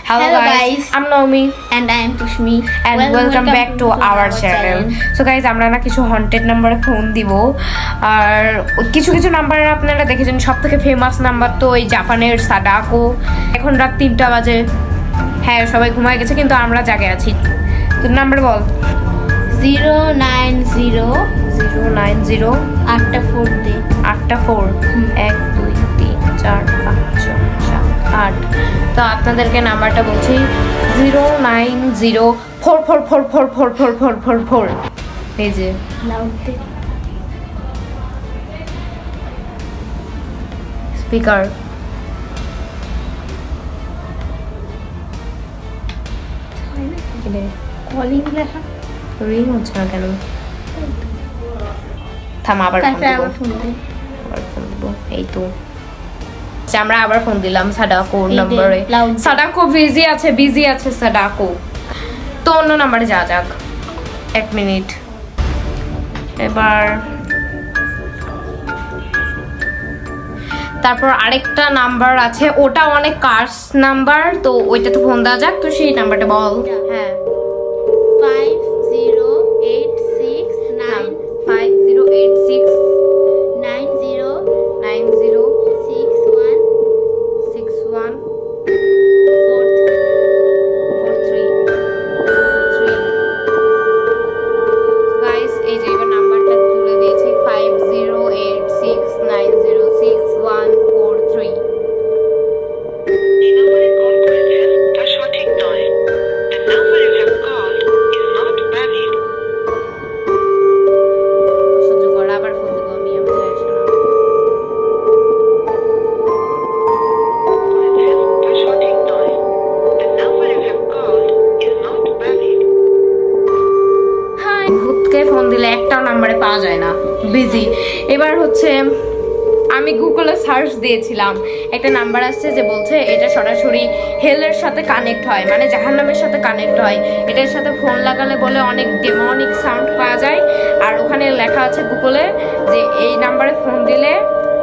Hello guys, I'm Naomi and I am Pushmi and welcome back to our channel. So guys, আমরা না কিছু haunted নাম্বারে phone দিব আর কিছু কিছু নাম্বার আপনারা দেখেছেন সবথেকে ফেমাস নাম্বার তো এই জাপানের সাডাকো। এখন রাত 3টা বাজে, হ্যাঁ সবাই ঘুমায় গেছে কিন্তু আমরা জাগে আছি। তো নাম্বার বল। 090 8টা 4 দে 8টা 4 1 2 3 4 5 6 7 8। তো আপনাদেরকে নাম্বারটা বলছি 09044444444। এই যে লাউড দে স্পিকার। কলিং লেখা রিং হচ্ছে না কেন? থাম আবার ফোন দিব। এই তো আমরা আবার ফোন দিলাম সাডাকো নম্বরে। সাডাকো বিজি আছে সাডাকো। তো অন্য নাম্বারে যা যাক। 1 মিনিট। এবার তারপর আরেকটা নাম্বার আছে, ওটা অনেক কার্স নাম্বার, তো ওইটাতে ফোন দেওয়া যাক। তো সেই নাম্বারটা বল। হ্যাঁ 5086 ফোন দিলে একটাও নাম্বারে পাওয়া যায় না, বিজি। এবার হচ্ছে আমি গুগলে সার্চ দিয়েছিলাম, একটা নাম্বার আসছে যে বলছে এটা সরাসরি হেলের সাথে কানেক্ট হয়, মানে জাহান্নামের সাথে কানেক্ট হয়। এটার সাথে ফোন লাগালে বলে অনেক ডেমনিক সাউন্ড পাওয়া যায়। আর ওখানে লেখা আছে গুগলে যে এই নাম্বারে ফোন দিলে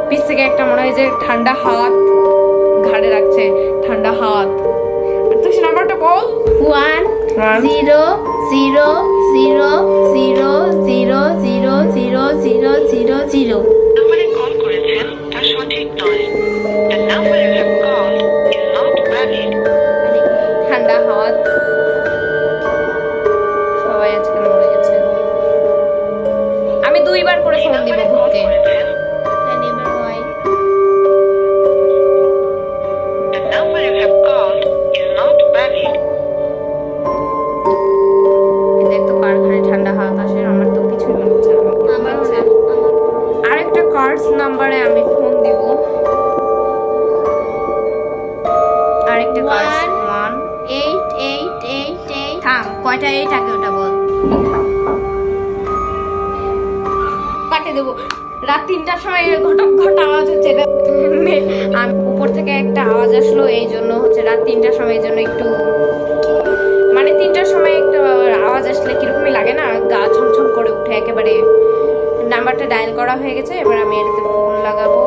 পিছ থেকে একটা মনে হয় যে ঠান্ডা হাত ঘাড়ে রাখছে, ঠান্ডা হাত। তো সে নাম্বারটা বল। 10000000000 নম্বরে কল করেছেন তা সঠিক নয়। The number you have called is not valid. ঠান্ডা হাত। সবাই আজকে মরে গেছে। আমি 2বার করে ফোন দিব ভূতকে। The number you have called is not valid. দেখ তো কার ঘরে ঠান্ডা হাত আসে, আমার তো কিছুই মনে হচ্ছে না। আমার আরেকটা কার্ডস নাম্বারে আমি ফোন দিব। আরেকটা কার্ডস 18888 থাম, কয়টা 8 আগে ওটা বল। কাটে দেবো। রাত 3টার সময় ঘটক ঘট আওয়াজ হচ্ছে, আমি উপর থেকে একটা আওয়াজ আসলো, এই জন্য হচ্ছে রাত 3টার সময়, এই জন্য একটু মানে 3টার সময় একটা আওয়াজ আসলে কিরকমই লাগে না, গা ছমছম করে উঠে একেবারে। নাম্বারটা ডায়াল করা হয়ে গেছে, এবার আমি এটাতে ফোন লাগাবো।